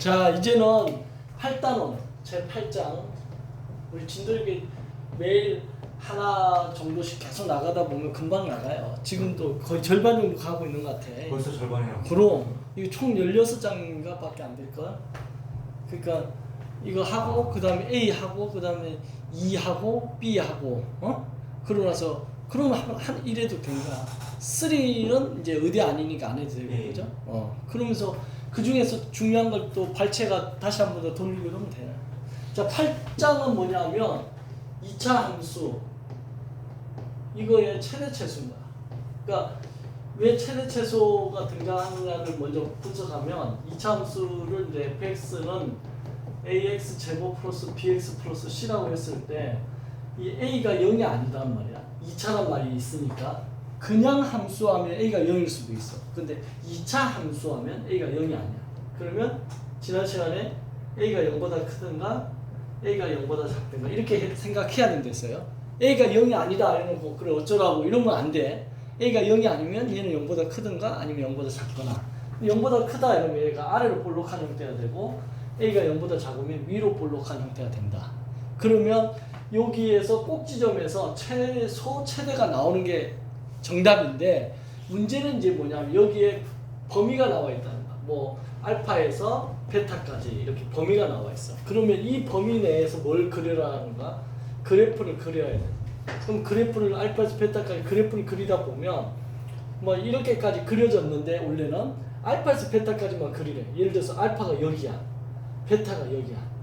자, 이제는 8단원 제 8장 우리 진도에게 매일 하나 정도씩 계속 나가다 보면 금방 나가요. 지금도 거의 절반 정도 가고 있는 것 같아. 벌써 절반이라고. 그럼 이거 총 16장인가 밖에 안 될걸? 그러니까 이거 하고 그 다음에 A 하고 그 다음에 E 하고 B 하고 그러고 나서 그러면 한 이래도 된 거야. 3는 이제 의대 아니니까 안 해도 되고 그죠? 그러면서 그 중에서 중요한 걸 또 발췌가 다시 한 번 더 돌리고 이러면 돼. 자, 8장은 뭐냐면 2차 함수 이거의 최대 최소입니다. 그러니까 왜 최대 최소가 등장하느냐를 먼저 분석하면 2차 함수를 이제 fx는 ax 제곱 플러스 bx 플러스 c라고 했을 때 이 a가 0이 아니단 말이야. 2차란 말이 있으니까 그냥 함수하면 a가 0일 수도 있어. 근데 2차 함수하면 a가 0이 아니야. 그러면 지난 시간에 a가 0보다 크든가 a가 0보다 작든가 이렇게 생각해야 된댔어요. a가 0이 아니다 이러고 그래 어쩌라고 이러면 안 돼. a가 0이 아니면 얘는 0보다 크든가 아니면 0보다 작거나 0보다 크다 이러면 얘가 아래로 볼록한 형태가 되고 a가 0보다 작으면 위로 볼록한 형태가 된다. 그러면 여기에서 꼭지점에서 최대가 나오는 게 정답인데 문제는 이제 뭐냐면 여기에 범위가 나와 있다는 거야. 뭐 알파에서 베타까지 이렇게 범위가 나와 있어. 그러면 이 범위 내에서 뭘 그려라는가? 그래프를 그려야 돼. 그럼 그래프를 알파에서 베타까지 그래프를 그리다 보면 뭐 이렇게까지 그려졌는데 원래는 알파에서 베타까지만 그리래. 예를 들어서 알파가 여기야. 베타가 여기야.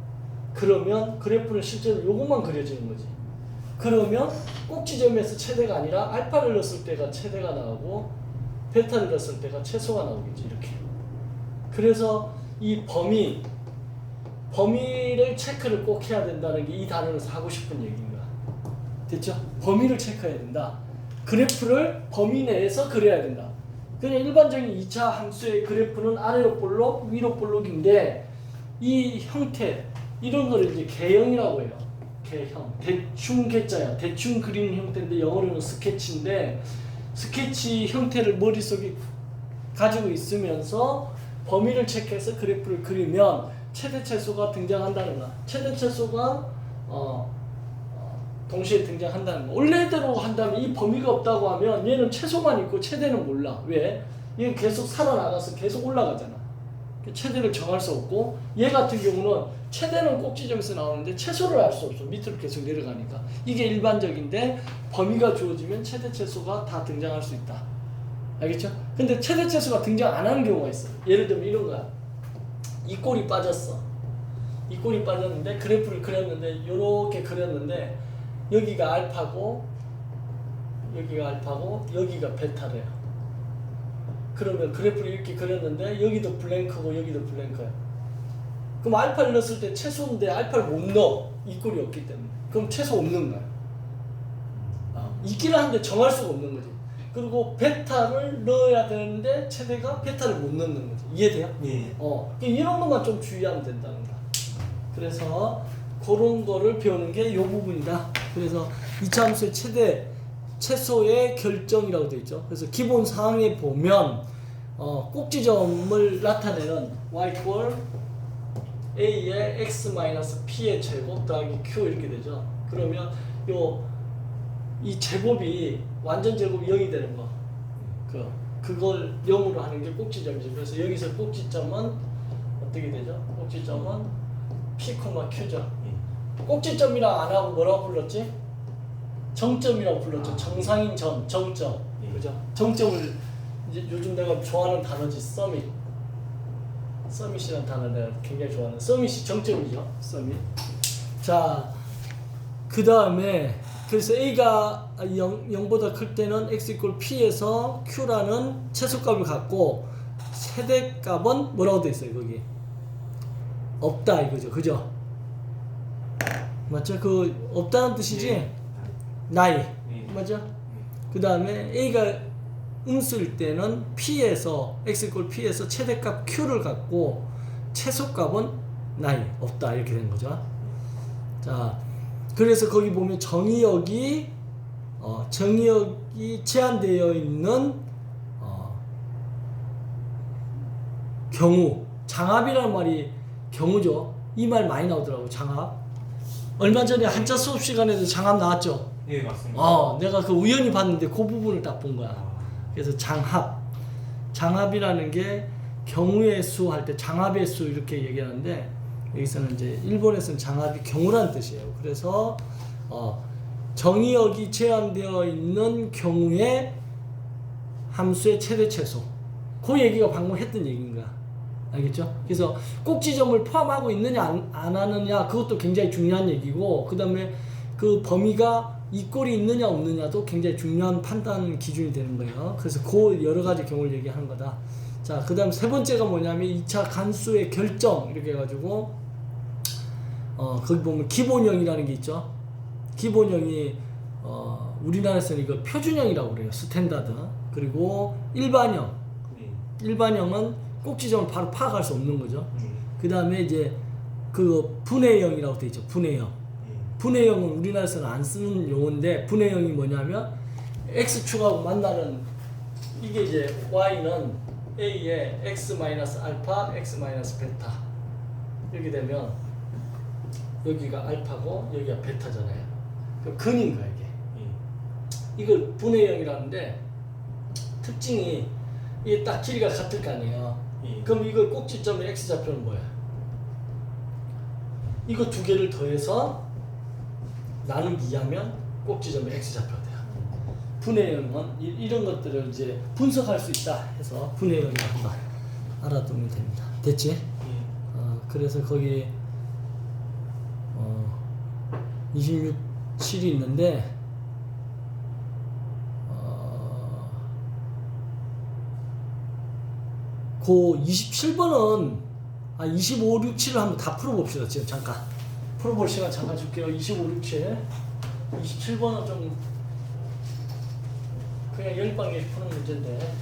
그러면 그래프는 실제로 요것만 그려지는 거지. 그러면 꼭지점에서 최대가 아니라 알파를 넣었을 때가 최대가 나오고 베타를 넣었을 때가 최소가 나오겠지. 이렇게. 그래서 이 범위를 체크를 꼭 해야 된다는 게 이 단어에서 하고 싶은 얘기인 거야. 됐죠? 범위를 체크해야 된다. 그래프를 범위 내에서 그려야 된다. 그냥 일반적인 2차 함수의 그래프는 아래로 볼록, 위로 볼록인데 이 형태, 이런 거를 이제 개형이라고 해요. 개형. 대충 개자야. 대충 그리는 형태인데 영어로는 스케치인데 스케치 형태를 머릿속에 가지고 있으면서 범위를 체크해서 그래프를 그리면 최대 최소가 등장한다는 거야. 최대 최소가 동시에 등장한다는 거. 원래대로 한다면 이 범위가 없다고 하면 얘는 최소만 있고 최대는 몰라. 왜? 얘는 계속 살아나가서 계속 올라가잖아. 최대를 정할 수 없고 얘 같은 경우는 최대는 꼭지점에서 나오는데 최소를 알 수 없어. 밑으로 계속 내려가니까. 이게 일반적인데 범위가 주어지면 최대 최소가 다 등장할 수 있다. 알겠죠? 근데 최대 최소가 등장 안 하는 경우가 있어. 예를 들면 이런 거야. 이 꼴이 빠졌어. 이 꼴이 빠졌는데 그래프를 그렸는데 요렇게 그렸는데 여기가 알파고 여기가 베타래요. 그러면 그래프를 이렇게 그렸는데 여기도 블랭크고 여기도 블랭크야. 그럼 알파를 넣었을 때 최소인데 알파를 못 넣어. 이 꼴이 없기 때문에. 그럼 최소 없는 거야. 있기는 한데 정할 수가 없는 거지. 그리고 베타를 넣어야 되는데 최대가 베타를 못 넣는 거지. 이해돼요? 예. 이런 것만 좀 주의하면 된다는 거야. 그래서 그런 거를 배우는 게 이 부분이다. 그래서 2차 함수의 최대 최소의 결정이라고 되어 있죠. 그래서 기본 사항에 보면 꼭지점을 나타내는 y= a의 x-p의 제곱 더하기 q 이렇게 되죠. 그러면 이 제곱이 완전 제곱이 0이 되는 거. 그걸 0으로 하는 게 꼭지점이죠. 그래서 여기서 꼭지점은 어떻게 되죠? 꼭지점은 p, q죠. 꼭지점이라 안 하고 뭐라고 불렀지? 정점이라고 불렀죠. 정상인 점, 정점. 그죠? 정점을 이제 요즘 내가 좋아하는 단어지. 서밋이라는 단어 내가 굉장히 좋아하는. 서밋이 정점이죠. 서밋. 자, 그 다음에 그래서 a가 0보다 클 때는 x = p에서 q라는 최소값을 갖고 최대값은 뭐라고 돼 있어요? 거기 없다 이거죠. 그죠? 맞죠? 그 없다는 뜻이지? 예. 나이. 예. 맞죠? 그 다음에 a가 음수일 때는 p에서 x = p에서 최대값 q를 갖고 최소값은 나이 없다 이렇게 되는 거죠. 자, 그래서 거기 보면 정의역이 제한되어 있는 경우, 장합이라는 말이 경우죠. 이 말 많이 나오더라고. 장합. 얼마 전에 한자 수업 시간에도 장합 나왔죠. 예, 맞습니다. 내가 그 우연히 봤는데 그 부분을 딱 본 거야. 그래서 장합이라는 게 경우의 수 할 때 장합의 수 이렇게 얘기하는데 여기서는 이제 일본에서는 장합이 경우란 뜻이에요. 그래서 정의역이 제한되어 있는 경우에 함수의 최대 최소. 그 얘기가 방금 했던 얘기인 거야. 알겠죠? 그래서 꼭지점을 포함하고 있느냐 안 하느냐 그것도 굉장히 중요한 얘기고, 그 다음에 그 범위가 이 꼴이 있느냐 없느냐도 굉장히 중요한 판단 기준이 되는 거예요. 그래서 그 여러 가지 경우를 얘기하는 거다. 자, 그 다음 세 번째가 뭐냐면 2차 간수의 결정 이렇게 해가지고 거기 보면 기본형이라는 게 있죠. 기본형이 우리나라에서는 이거 표준형이라고 그래요. 스탠다드. 그리고 일반형. 일반형은 꼭지점을 바로 파악할 수 없는 거죠. 그 다음에 이제 그 분해형이라고 돼 있죠. 분해형. 분해형은 우리나라에서는 안 쓰는 용어인데, 분해형이 뭐냐면 x축하고 만나는 이게 이제 y는 a에 x-알파, x-베타 이렇게 되면 여기가 알파고 여기가 베타잖아요. 그 근인 거야 이게. 이걸 분해형이라는데 특징이 이게 딱 길이가 같을 거 아니에요. 그럼 이거 꼭지점의 x좌표는 뭐야? 이거 두 개를 더해서 나는 2하면 꼭지점의 x좌표가 돼요. 분해형은 이런 것들을 이제 분석할 수 있다 해서 분해형이라고 한다. 알아두면 됩니다. 됐지? 그래서 거기 26, 7이 있는데 그 27번은 25, 6, 7을 한번 다 풀어봅시다. 지금 잠깐 풀어볼 시간 잠깐 줄게요. 25, 6, 7 27번은 좀 그냥 열방에 푸는 문제인데,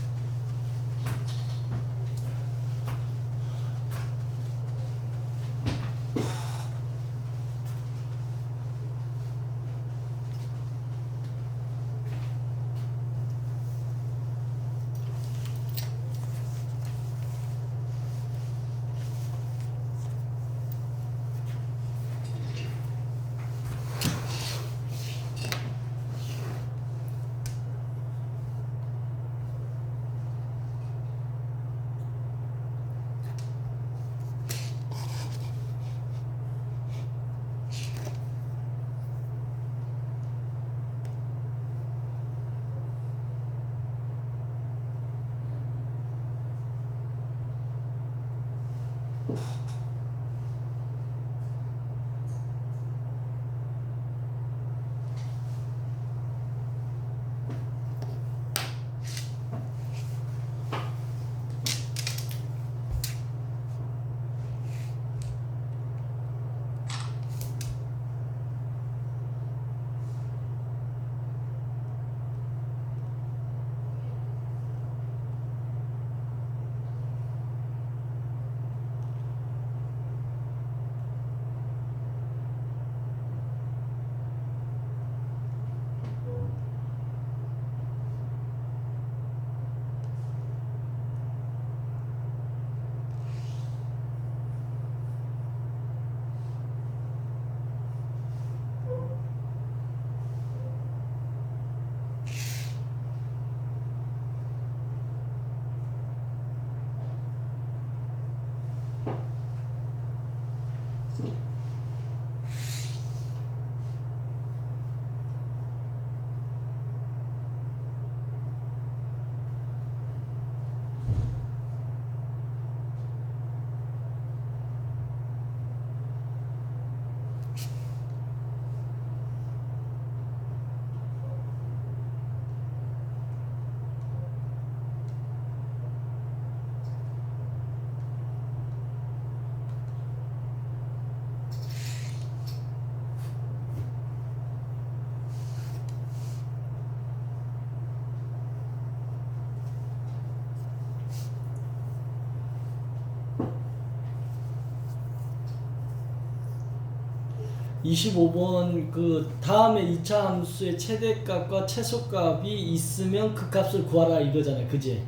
(25번) 그 다음에 2차 함수의 최대값과 최소값이 있으면 그 값을 구하라 이거잖아요. 그지?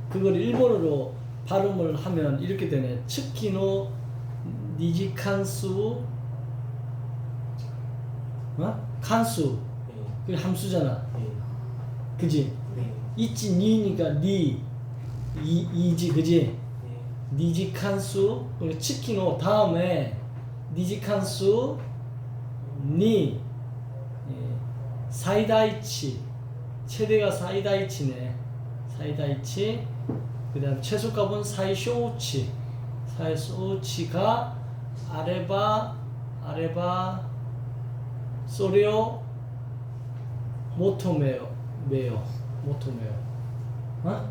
그걸 일본어로 발음을 하면 이렇게 되네. 츠키노 니지 칸수 칸수 그게 함수잖아. 그지? 있지 니니까 니 이지 그지? 니지 칸수 치킨호 다음에 니지 칸수 니 사이다이치 최대가 사이다이치네. 사이다이치 그다음 최소값은 사이쇼우치 사이쇼우치가 아레바 소리오 모토메요 어?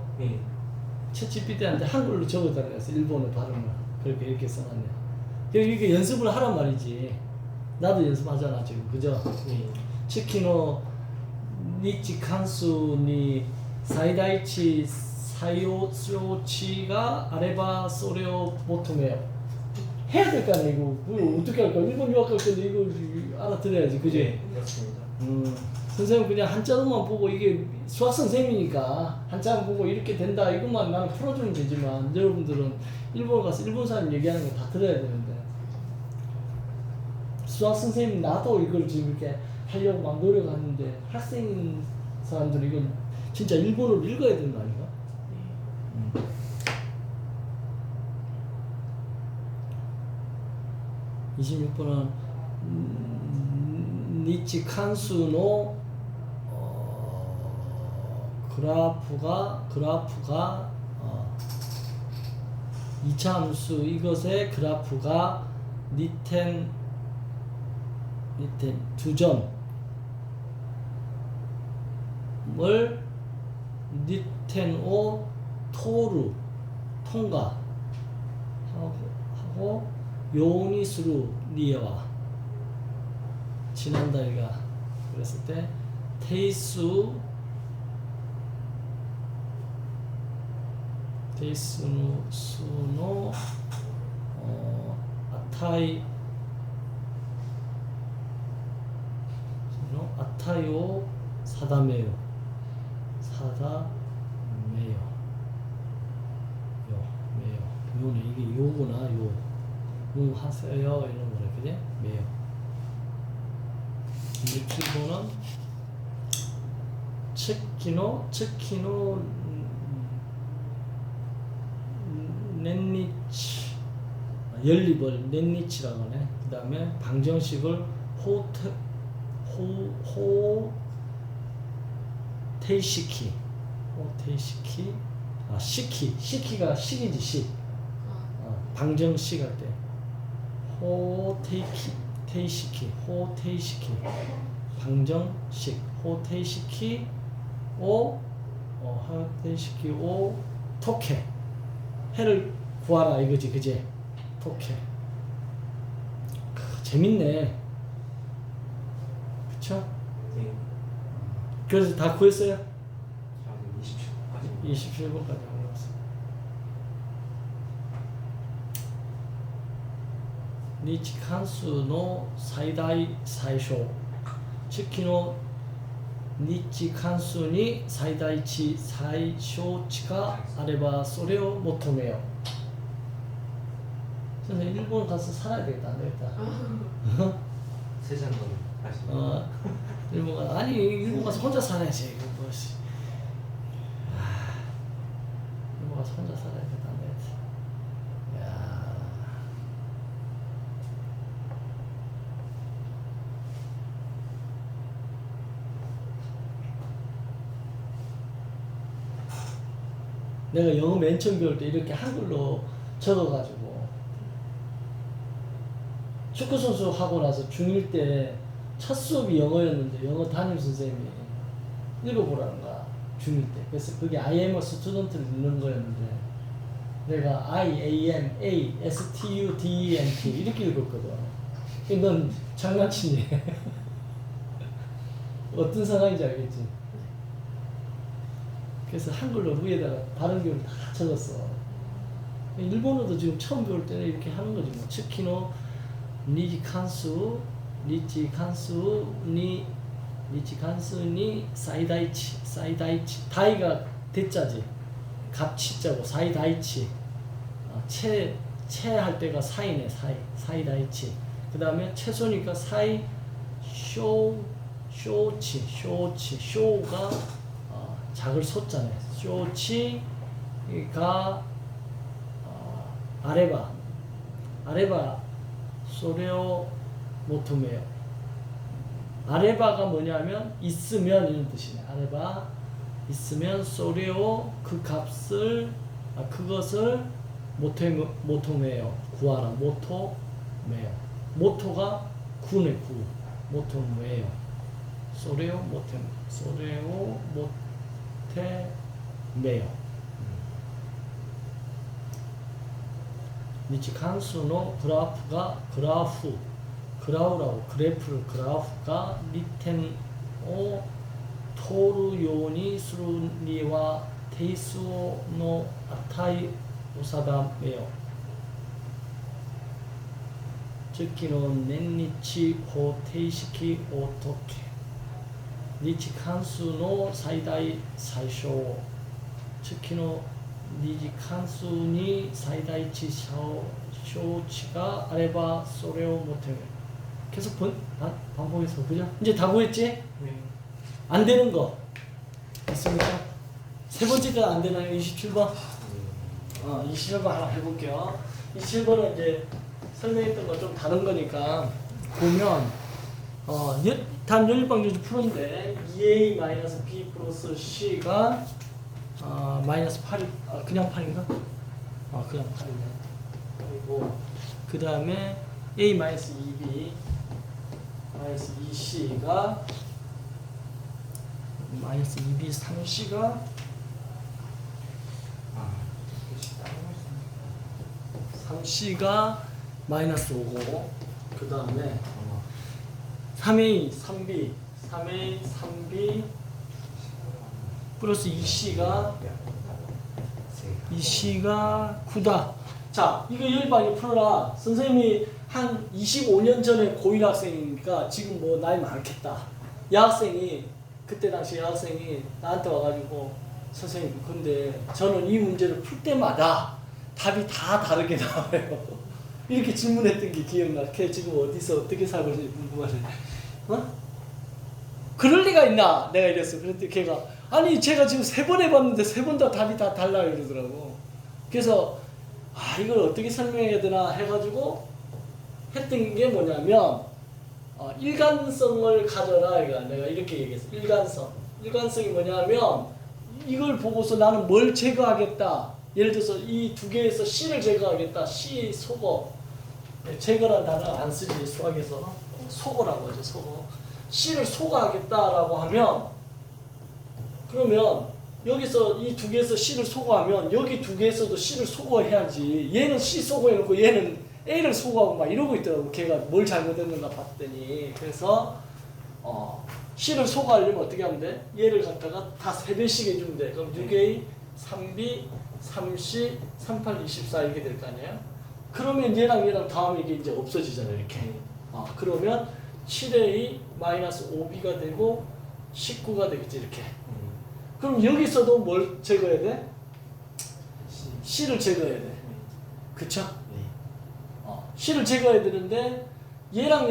챗GPT한테 한글로 적어달라 해서 일본어 발음을 그렇게 이렇게 써놨네. 그리고 이게 연습을 하란 말이지. 나도 연습하잖아 지금 그죠? 치키노 니치 칸수 니 사이다이치 사이오치가 아레바 소레오 모토메요 해야 될 거 아니야 이거. 어떻게 할까? 일본 유학할 건데 이거 알아들어야지 그지? 그렇습니다. 선생님 그냥 한자로만 보고 이게 수학 선생님이니까 한자만 보고 이렇게 된다 이것만 나는 풀어주면 되지만 여러분들은 일본 가서 일본 사람 얘기하는 거 다 들어야 되는데 수학 선생님 나도 이걸 지금 이렇게 하려고 막 노력하는데 학생인 사람들은 이건 진짜 일본어를 읽어야 되는 거 아닌가? 26번은 니치 칸수노 그래프가 2차 함수 이것의 그래프가 니텐 두 점을 니텐오 토루 통과하고 요니스루 니에와 지난달가 그랬을 때 테이스노 아타요 사다메요 요네 이게 요구나 요 하세요 이런 거래 그지? 매요. 일본은 츠키노 넨니치 연립을 넨니치라고 하네. 그 다음에 방정식을 호테이시키 시키가 식이지 식. 방정식 할 때 호테이시키 방정식 호테이시키 오 토케 해를 구하라 이거지 그지? 토케 재밌네 그쵸? 네. 그래서 다 구했어요? 27번까지 27번까지 올라왔어. 니치 칸수의 최대最小 치키노 니치 칸수니 최대치最小値가 아레바 소레오 모토메요. 선생님 일본 가서 살아야 되겠다 안 되겠다. 세잔 건 다시 일본 가 아니 일본 가서 혼자 살아야지 이거 뭐지. 일본 가서 혼자 살아야 되겠다 안 되겠다. 야. 내가 영어 맨 처음 배울 때 이렇게 한글로 적어가지고 축구선수 하고 나서 중1 때 첫 수업이 영어였는데 영어 담임 선생님이 읽어보라는 거야 중1 때. 그래서 그게 I am a student를 읽는 거였는데 내가 I am a student 이렇게 읽었거든. 넌 장난치니? 어떤 상황인지 알겠지? 그래서 한글로 위에다가 다른 교를 다 적었어. 일본어도 지금 처음 배울 때는 이렇게 하는 거지 뭐. 츠키노 니치 칸수 니 사이다이치 다이가 대자지 값치자고 사이다이치 채할 때가 사이네, 사이다이치. 그 다음에 채소니까 사이, 쇼치, 쇼가 작을 소자네. 쇼치가 아레바, 소레오 모토메요. 아레바가 뭐냐면 있으면 이런 뜻이네. 아레바 있으면 소레오 그 값을 그것을 모토메요. 구하라. 모토메요. 모토가 구네, 구. 모토메요. 소레오 모테메요. 니치 간수의 그라프라고 그래프를 그래프가 리텐を 取るようにするには定数の値を定めよ。月の年日方程式を解け。日関数の最大最小を月の二次関数に最大値小値があればそれを求める. 계속 반복해서 그죠? 이제 다 구했지? 네. 안 되는 거 됐습니까? 세 번째가 안 되나요? 27번? 27번 하나 해볼게요. 27번은 이제 설명했던 거 좀 다른 거니까 보면 단 연립방정식 푸는데 2a-b 플러스 c가 마이너스 8이 그냥 8인가? 그냥 8이네. 그리고 그 다음에 a-2b 마이너스 2c가 마이너스 2b 3c가 마이너스 5고 그 다음에 3a 3b 플러스 2c가 9다. 자, 이거 열반이 풀어라. 선생님이 한 25년 전에 고1 학생이니까 지금 뭐 나이 많겠다. 여학생이 그때 당시 여학생이 나한테 와가지고 선생님 근데 저는 이 문제를 풀 때마다 답이 다 다르게 나와요. 이렇게 질문했던 게 기억나. 걔 지금 어디서 어떻게 살고 있는지 궁금하네. 그럴 리가 있나? 내가 이랬어. 그랬더니 걔가 아니 제가 지금 3번 해봤는데 3번 다 답이 다 달라요 이러더라고. 그래서 이걸 어떻게 설명해야 되나 해가지고 했던 게 뭐냐면 일관성을 가져라. 이거 내가 이렇게 얘기했어. 일관성이 뭐냐면 이걸 보고서 나는 뭘 제거하겠다. 예를 들어서 이 두 개에서 C를 제거하겠다. C 속어. 제거란 단어 안 쓰지 수학에서. 속어라고 하죠. 속어. C를 속어하겠다라고 하면 그러면 여기서 이 두 개에서 C를 속어하면 여기 두 개에서도 C를 속어해야지. 얘는 C 속어해놓고 얘는 A를 속어하고 막 이러고 있더라고. 걔가 뭘 잘못했는가 봤더니. 그래서 C를 속어하려면 어떻게 하면 돼? 얘를 갖다가 다 3배씩 해주면 돼. 그럼 6A, 3B, 3C, 38, 24 이렇게 될 거 아니에요? 그러면 얘랑 다음에 이게 이제 없어지잖아요. 이렇게. 그러면 7A 마이너스 5B가 되고 19가 되겠지. 이렇게. 그럼 여기서도 뭘 제거해야 돼? C를 제거해야 돼. 그쵸? C를 제거해야 되는데 얘랑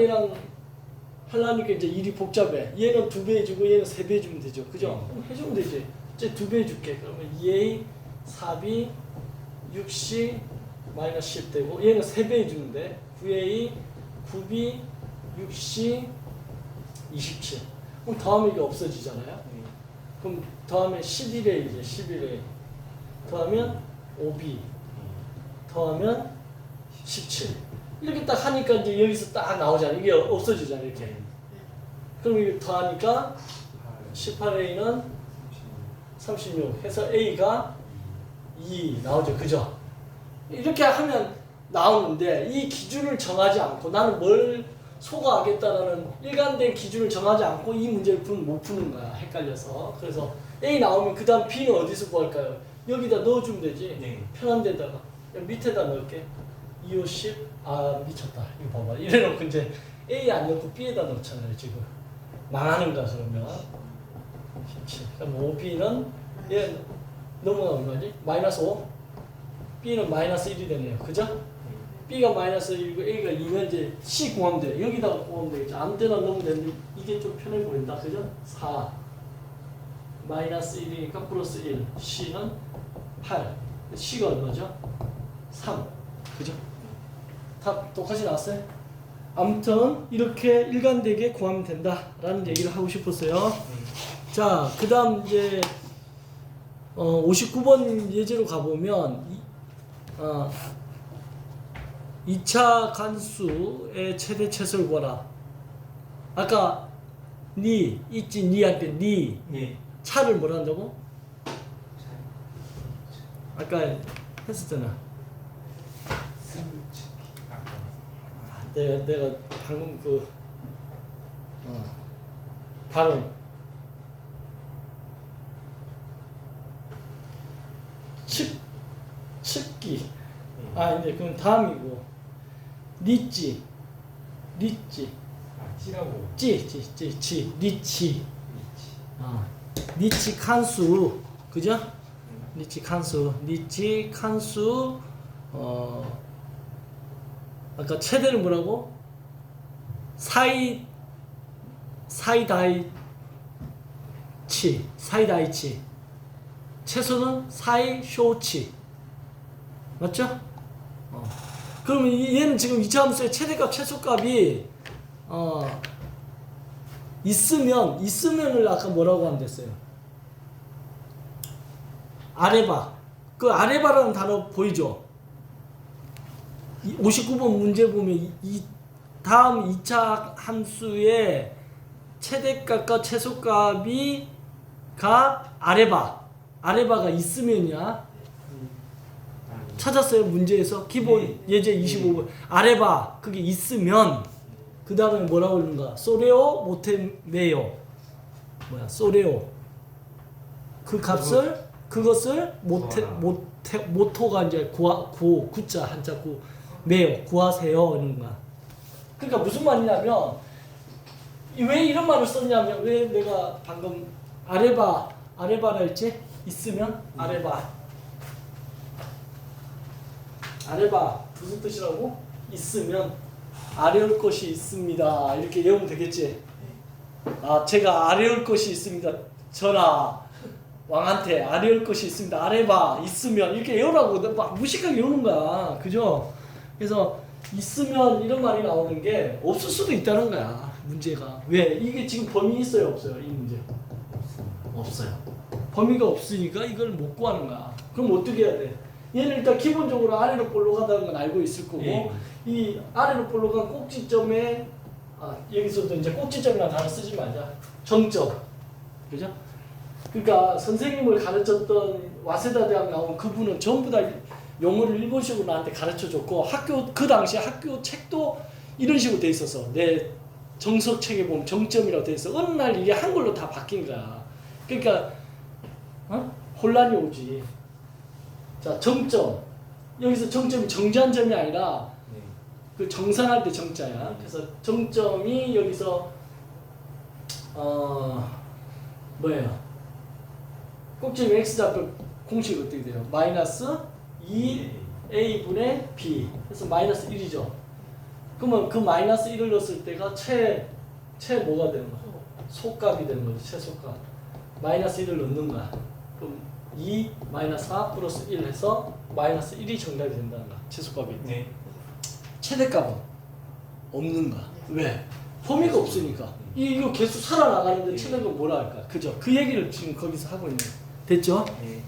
하려니까 이제 일이 복잡해. 얘는 2배 해주고 얘는 3배 해주면 되죠. 그죠? 그럼 해주면 되지. 이제 2배 해줄게. 그러면 2A, 4B, 6C, 마이너스 10 되고 얘는 3배 해주면 돼. 9A, 9B, 6C, 27. 그럼 다음에 이게 없어지잖아요. 그럼 다음에 11A 이제 11A 더하면 5B 더하면 17 이렇게 딱 하니까 이제 여기서 딱 나오잖아. 이게 없어지잖아. 이렇게. 그럼 이거 더하니까 18A는 36 해서 A가 2 나오죠. 그죠? 이렇게 하면 나오는데 이 기준을 정하지 않고 나는 뭘 소거하겠다라는 일관된 기준을 정하지 않고 이 문제를 못 푸는 거야. 헷갈려서. 그래서 A 나오면 그 다음 B는 어디서 구할까요? 여기다 넣어주면 되지. 네. 편한 데다가. 밑에다 넣을게. 2, 5, 10. 미쳤다. 이거 봐봐. 이래놓고 이제 A 안 넣고 B에다 넣잖아요. 지금. 망하는 거야. 그러면. 17. 그럼 5B는 얘 넘어가면 얼마지? 마이너스 5. B는 마이너스 1이 되네요. 그죠? B가 마이너스 1이고 A가 2면 이제 C 구하면 돼. 여기다가 구하면 되겠죠. 아무 데나 넣으면 되는데 이게 좀 편해 보인다. 그죠? 4 마이너스 1이니까 플러스 1 C는 8 C가 얼마죠? 3 그죠? 다 똑같이 나왔어요? 아무튼 이렇게 일관되게 구하면 된다라는 얘기를 하고 싶었어요. 자, 그 다음 이제 59번 예제로 가보면 2차 관수의 최대 최소를 구하라. 아까 니 있지 니한테 니 예. 차를 뭐라 한다고? 아까 했었잖아. 내가 방금 그 발음 측기 이제 그건 다음이고 리찌 찌라고. 찌 리치 리치 칸수 그죠? 리치 칸수 아까 최대는 뭐라고? 사이다이치 최소는 사이쇼치 맞죠? 그러면 얘는 지금 2차 함수의 최대값 최소값이 있으면을 아까 뭐라고 한댔어요? 아레바. 그 아레바라는 단어 보이죠? 59번 문제 보면 이 다음 2차 함수의 최대값과 최소값이 아레바가 있으면이야. 찾았어요 문제에서 기본 예제 25번 아레바 그게 있으면 그 다음에 뭐라고 읽는가? 소레오 모테메요 뭐야? 소레오 그 값을 그것을 모토가 이제 구자 한자 구 메요 구하세요 이런 거야. 그러니까 무슨 말이냐면 왜 이런 말을 썼냐면 왜 내가 방금 아레바라 했지? 있으면 아레바 무슨 뜻이라고? 있으면 아래올 것이 있습니다. 이렇게 외우면 되겠지? 제가 아래올 것이 있습니다. 전하 왕한테 아래올 것이 있습니다. 아래봐 있으면 이렇게 외우라고 막 무식하게 외우는 거야. 그죠? 그래서 있으면 이런 말이 나오는 게 없을 수도 있다는 거야. 문제가. 왜? 이게 지금 범위 있어요? 없어요? 이 문제? 없어요. 범위가 없으니까 이걸 못 구하는 거야. 그럼 어떻게 해야 돼? 얘는 일단 기본적으로 아래로 볼록하다는 건 알고 있을 거고 이 아래로 볼록한 꼭지점에 여기서도 이제 꼭지점이라는 단어 쓰지 말자. 정점. 그죠? 그러니까 선생님을 가르쳤던 와세다 대학 나온 그분은 전부 다 용어를 일본식으로 나한테 가르쳐줬고 그 당시에 학교 책도 이런 식으로 돼 있어서 내 정석책에 보면 정점이라고 돼 있어. 어느 날 이게 한글로 다 바뀐 거야. 그러니까 혼란이 오지. 자, 정점. 여기서 정점이 정지한 점이 아니라 그 정산할 때 정자야. 그래서 정점이 여기서 뭐예요? 꼭지점 x좌표 공식이 어떻게 돼요? 마이너스 2a분의 b. 그래서 마이너스 1이죠. 그러면 그 마이너스 1을 넣었을 때가 최 뭐가 되는 거야? 소값이 되는 거죠. 최소값. 마이너스 1을 넣는 거야. 그럼 2 마이너스 4 플러스 1 해서 마이너스 1이 정답이 된다는 거야. 최소값이. 네. 최대값은 없는 거야. 왜? 범위가 없으니까. 이거 계속 살아나가는데 최대값은 뭐라 할까? 그죠? 그 얘기를 지금 거기서 하고 있는 거야. 됐죠? 네.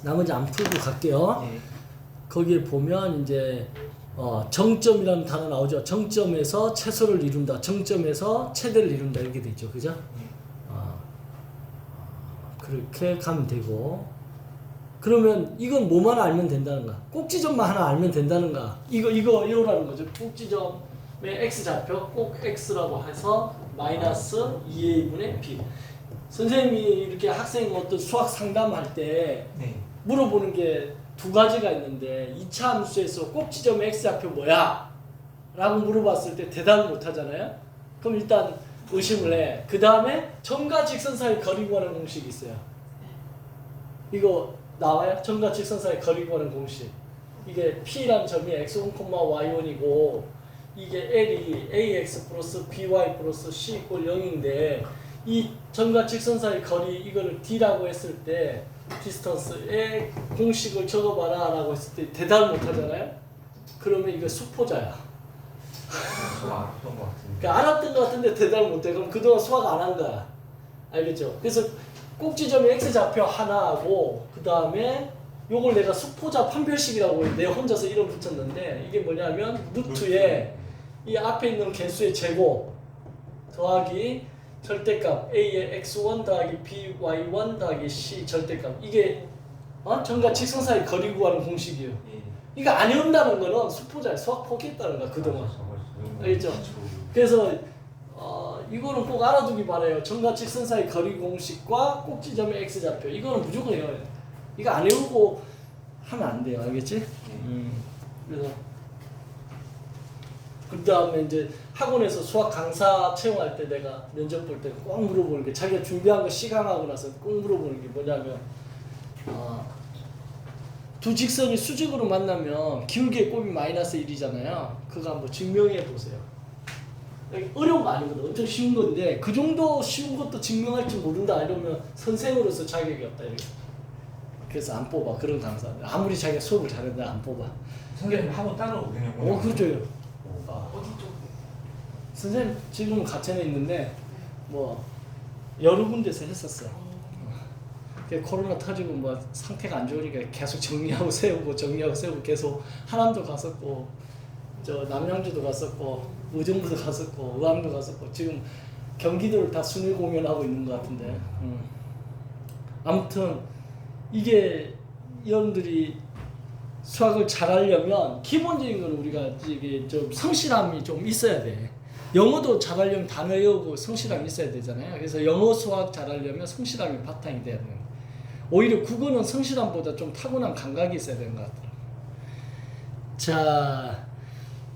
나머지 안 풀고 갈게요. 네. 거기에 보면 이제 정점이라는 단어 나오죠. 정점에서 최소를 이룬다. 정점에서 최대를 이룬다. 이렇게 돼 있죠. 그죠? 그렇게 가면 되고 그러면 이건 뭐만 알면 된다는가? 꼭지점만 하나 알면 된다는가? 이거 이거라는 거죠. 꼭지점의 x좌표 꼭 x라고 해서 마이너스 2a분의 b. 선생님이 이렇게 학생 어떤 수학 상담할 때 물어보는 게 두 가지가 있는데 2차 함수에서 꼭지점 x좌표 뭐야? 라고 물어봤을 때 대답을 못 하잖아요. 그럼 일단 의심을 해. 그 다음에 점과 직선 사이 거리 구하는 공식이 있어요. 이거 나와요? 점과 직선 사이 거리 구하는 공식. 이게 P라는 점이 x1, y1이고 이게 L이 ax 플러스 by 플러스 c 이퀄 0인데 이 점과 직선 사이 거리 이거를 D라고 했을 때 디스턴스의 공식을 적어봐라 라고 했을 때 대답을 못 하잖아요. 그러면 이거 수포자야. 수학 안 했던 것 같은데. 그러니까 알았던 것 같은데 대답을 못해. 그럼 그동안 수학 안 한 거야. 알겠죠? 그래서 꼭지점이 x좌표 하나하고 그 다음에 요걸 내가 수포자 판별식이라고 내 혼자서 이름 붙였는데 이게 뭐냐면 루트에 이 앞에 있는 개수의 제곱 더하기 절대값 a의 x1 더하기 by1 더하기 c 절대값 이게 점과 직선 사이 거리 구하는 공식이에요. 예. 이거 안 외운다는 거는 수포자에 수학 포기했다는 거야 그동안. 알겠죠? 그래서 이거는 꼭 알아두기 바래요. 점과 직선 사이 거리 공식과 꼭지점의 x좌표 이거는 무조건 외워야 돼. 이거 안 외우고 하면 안 돼요. 알겠지? 그래서 그 다음에 이제 학원에서 수학 강사 채용할 때 내가 면접 볼 때 꼭 물어보는 게 자기가 준비한 거 시강하고 나서 꼭 물어보는 게 뭐냐면 두 직선이 수직으로 만나면 기울기의 곱이 마이너스 1이잖아요. 그거 한번 증명해 보세요. 어려운 거 아니거든. 엄청 쉬운 건데 그 정도 쉬운 것도 증명할 줄 모른다 이러면 선생으로서 자격이 없다 이렇게. 그래서 안 뽑아 그런 강사. 아무리 자기가 수업을 잘했는데 안 뽑아. 선생님 학원 따라오겠네요. 그렇죠. 어디 쪽? 선생님 지금 가천에 있는데 뭐 여러 군데서 했었어. 코로나 터지고 뭐 상태가 안 좋으니까 계속 정리하고 세우고 계속 하남도 갔었고 저 남양주도 갔었고 의정부도 갔었고 의왕도 갔었고 지금 경기도를 다 순회 공연하고 있는 것 같은데. 아무튼 이게 여러분들이 수학을 잘하려면 기본적인 건 우리가 이게 좀 성실함이 좀 있어야 돼. 영어도 잘하려면 단어 외우고 성실함이 있어야 되잖아요. 그래서 영어 수학 잘하려면 성실함이 바탕이 돼야 돼요. 오히려 국어는 성실함보다 좀 타고난 감각이 있어야 되는 것 같더라고요. 자,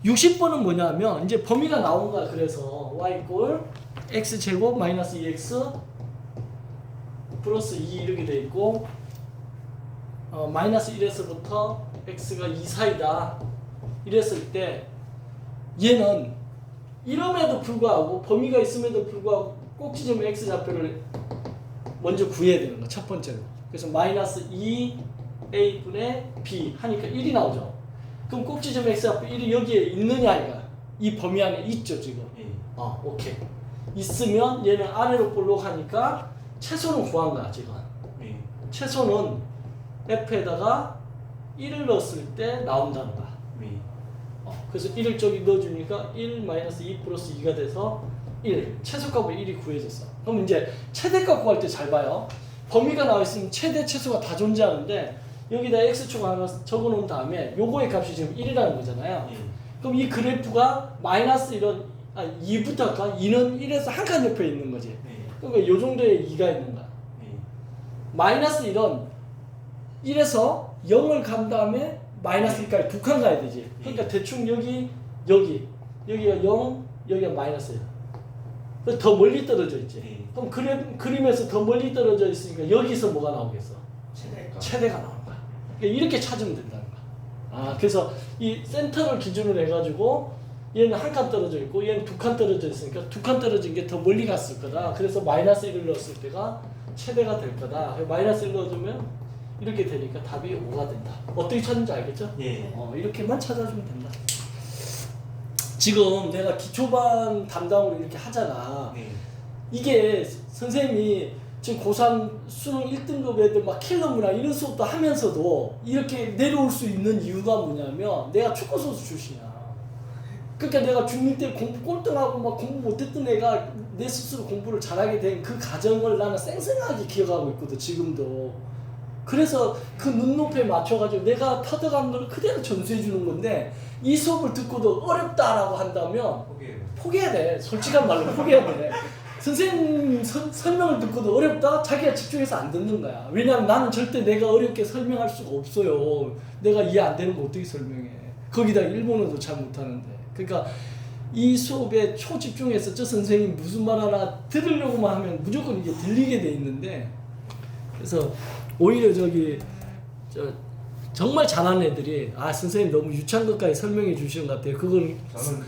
60번은 뭐냐면 이제 범위가 나온 거야. 그래서 y 꼴 x제곱 마이너스 2x 플러스 2 이렇게 돼 있고 마이너스 1에서부터 x가 2 사이다 이랬을 때 얘는 이름에도 불구하고 범위가 있음에도 불구하고 꼭지점 x좌표를 먼저 구해야 되는 거야. 첫 번째로. 그래서 마이너스 2a분의 b 하니까 1이 나오죠. 그럼 꼭지점 x좌표 1이 여기에 있느냐 이가 이 범위 안에 있죠 지금. 오케이. 있으면 얘는 아래로 볼록 하니까 최소는 구한 거야 지금. 최소는 f에다가 1을 넣었을 때 나온다는 거야. 그래서 1을 저기 넣어주니까 1 마이너스 2 플러스 2가 돼서 1. 최소값을 1이 구해졌어. 그럼 이제 최대값 구할 때 잘 봐요. 범위가 나와 있으면 최대 최소가 다 존재하는데 여기다 x축 하나 적어 놓은 다음에 요거의 값이 지금 1이라는 거잖아요. 그럼 이 그래프가 마이너스 2부터 할까? 2는 1에서 한 칸 옆에 있는 거지. 그러니까 요 정도의 2가 있는 거야. 마이너스 1은 1에서 0을 간 다음에 마이너스 1까지 두 칸 가야 되지. 그러니까 대충 여기가 0, 여기가 마이너스 1. 더 멀리 떨어져 있지. 그럼 그림에서 더 멀리 떨어져 있으니까 여기서 뭐가 나오겠어? 최대가 나오는 거야. 그러니까 이렇게 찾으면 된다는 거야. 그래서 이 센터를 기준으로 해가지고 얘는 한 칸 떨어져 있고 얘는 두 칸 떨어져 있으니까 두 칸 떨어진 게 더 멀리 갔을 거다. 그래서 마이너스 1을 넣었을 때가 최대가 될 거다. 마이너스 1 넣어주면 이렇게 되니까 답이 5가 된다. 어떻게 찾는지 알겠죠? 이렇게만 찾아주면 된다. 지금 내가 기초반 담당으로 이렇게 하잖아. 이게 선생님이 지금 고3 수능 1등급 애들 막 킬러무나 이런 수업도 하면서도 이렇게 내려올 수 있는 이유가 뭐냐면 내가 축구 선수 출신이야. 그러니까 내가 중1 때 공부 꼴등하고 막 공부 못했던 애가 내 스스로 공부를 잘하게 된 그 과정을 나는 생생하게 기억하고 있거든 지금도. 그래서 그 눈높이에 맞춰가지고 내가 터득한 걸 그대로 전수해 주는 건데 이 수업을 듣고도 어렵다라고 한다면 포기해야 돼. 솔직한 말로 포기해야 돼. 선생님 설명을 듣고도 어렵다? 자기가 집중해서 안 듣는 거야. 왜냐면 나는 절대 내가 어렵게 설명할 수가 없어요. 내가 이해 안 되는 거 어떻게 설명해. 거기다 일본어도 잘 못하는데. 그러니까 이 수업에 초집중해서 저 선생님 무슨 말 하나 들으려고만 하면 무조건 이게 들리게 돼 있는데 그래서 오히려 정말 잘하는 애들이 선생님 너무 유치한 것까지 설명해 주시는 것 같아요. 저는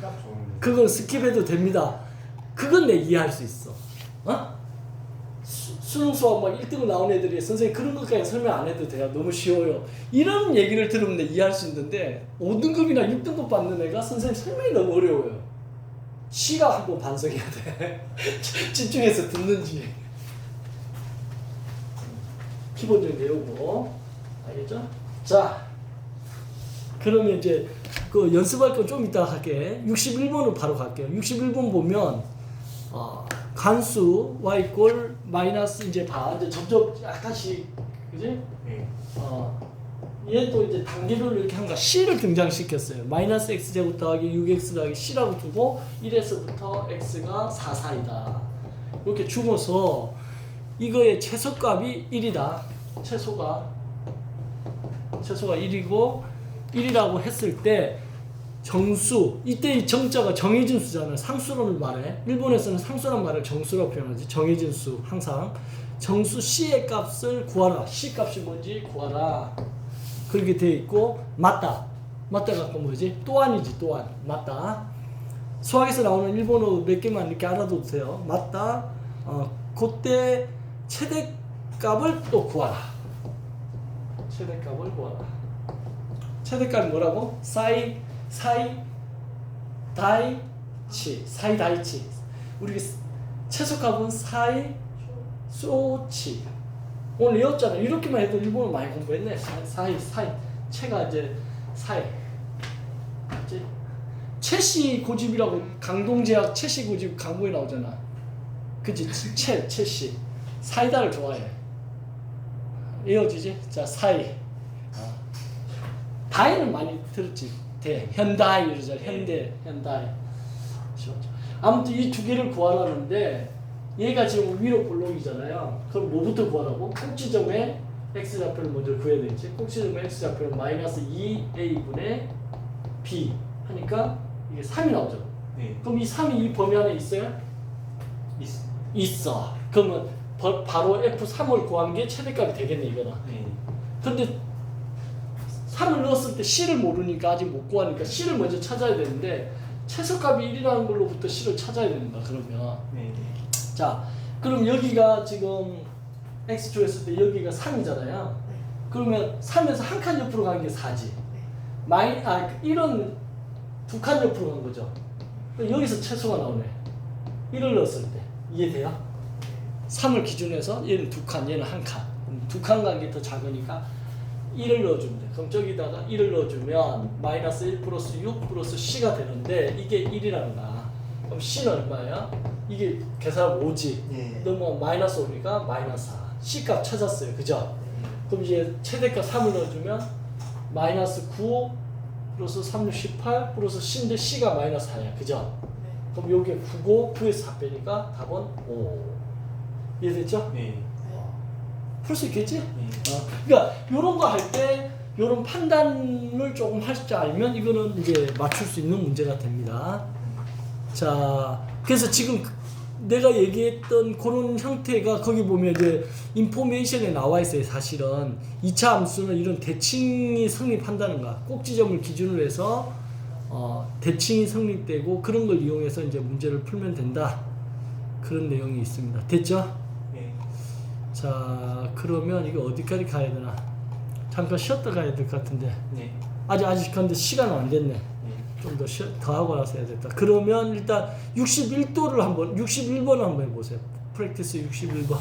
딱 좋은데. 그건 스킵해도 됩니다. 그건 내 이해할 수 있어. 수능 수학 막 1등 나온 애들이 선생님 그런 것까지 설명 안 해도 돼요. 너무 쉬워요. 이런 얘기를 들으면 내 이해할 수 있는데 5등급이나 6등급 받는 애가 선생님 설명이 너무 어려워요. 시가 한번 반성해야 돼. 집중해서 듣는지. 기본적인 내용으로 알겠죠? 자, 그러면 이제 그 연습할 건 좀 이따 할게. 61번으로 바로 갈게요. 61번 보면 간수 y 꼴 마이너스 이제 이제 점점 약간씩 그지? 네. 얘도 이제 단계별로 이렇게 한가 c를 등장시켰어요. 마이너스 x제곱 더하기 6x 더하기 c라고 두고 1에서부터 x가 4 사이다. 이렇게 주고서 이거의 최소값이 1이다. 최소가 1이고 1이라고 했을 때 정수, 이때 이 정자가 정해진 수잖아요. 상수를 말해. 일본에서는 상수란 말을 정수라고 표현하지. 정해진 수, 항상. 정수 C의 값을 구하라. C 값이 뭔지 구하라. 그렇게 돼 있고, 맞다. 맞다가 아까 뭐지? 또한이지, 또한. 맞다. 수학에서 나오는 일본어 몇 개만 이렇게 알아둬도 돼요. 맞다. 그때 최대값을 또 구하라. 최대값을 구하라. 최대값이 뭐라고? 사이다이치. 우리 최소값은 소치. 오늘 외웠잖아. 이렇게만 해도 일본어 많이 공부했네. 채가 이제 채시 고집이라고 강동제약 채시 고집 강보에 나오잖아. 그치? 채시. 사이다를 좋아해. 이어지지? 자, 다이는 많이 들었지. 현다이 이러잖아. 현다이. 아무튼 이 두 개를 구하라는데 얘가 지금 위로 볼록이잖아요. 그럼 뭐부터 구하라고? 꼭지점에 x좌표를 먼저 구해야 되겠지. 꼭지점에 x좌표는 마이너스 2a분의 b 하니까 이게 3이 나오죠. 네. 그럼 이 3이 이 범위 안에 있어요? 있어. 그러면 바로 f3을 구한 게 최대값이 되겠네 이거는. 네. 근데 3을 넣었을 때 C를 모르니까 아직 못 구하니까 C를 먼저 찾아야 되는데 최소값이 1이라는 걸로부터 C를 찾아야 된다 그러면. 네. 자, 그럼 여기가 지금 X축 했을 때 여기가 3이잖아요. 그러면 3에서 한 칸 옆으로 가는 게 4지. 1은 두 칸 옆으로 간 거죠. 여기서 최소가 나오네. 1을 넣었을 때. 이해돼요? 3을 기준해서 얘는 두 칸, 얘는 한 칸. 두 칸 간 게 더 작으니까 1을 넣어주면 돼. 그럼 저기다가 1을 넣어주면 마이너스 1 플러스 6 플러스 C가 되는데 이게 1이라는 거야. 그럼 C는 얼마야? 이게 계산 5지. 네. 너무 마이너스 5니까 마이너스 4. C 값 찾았어요. 그죠? 그럼 이제 최대값 3을 넣어주면 마이너스 9 플러스 3, 6, 18 플러스 C인데 C가 마이너스 4야. 그죠? 그럼 요게 9고 9에서 4 빼니까 답은 5. 이해됐죠? 네. 풀 수 있겠지? 네. 그러니까 요런 거 할 때 요런 판단을 조금 할 줄 알면 이거는 이제 맞출 수 있는 문제가 됩니다. 자, 그래서 지금 내가 얘기했던 그런 형태가 거기 보면 이제 인포메이션에 나와 있어요. 사실은 2차 함수는 이런 대칭이 성립한다는 거야. 꼭지점을 기준으로 해서 대칭이 성립되고 그런 걸 이용해서 이제 문제를 풀면 된다. 그런 내용이 있습니다. 됐죠? 네. 자, 그러면 이거 어디까지 가야 되나? 잠깐 쉬었다 가야 될 것 같은데. 네. 아직 근데 시간은 안 됐네. 좀 더 하고 나서 해야 됐다. 그러면 일단 61도를 한번 61번을 한번 해보세요. 프랙티스 61번.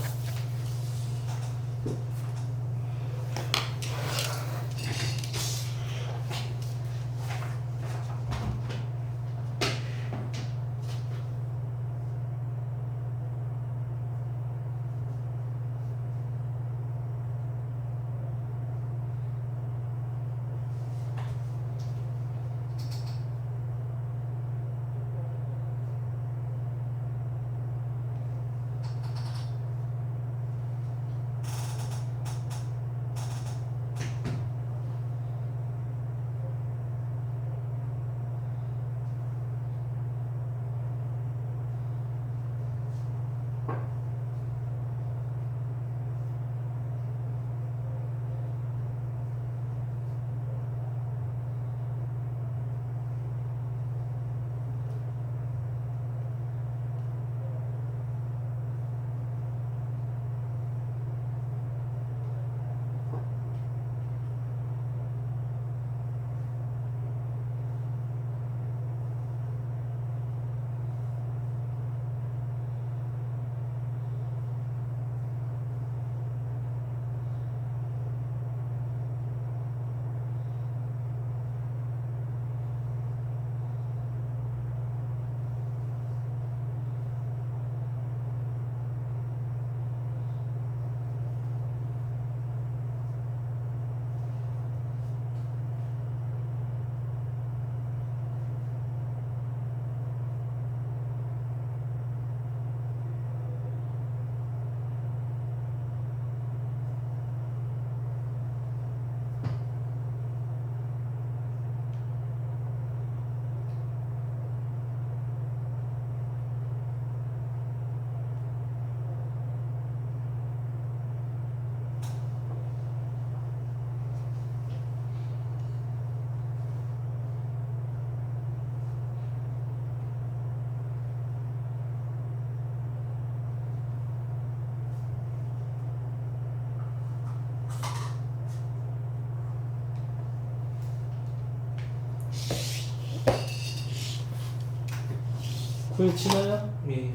구해지나요? 네.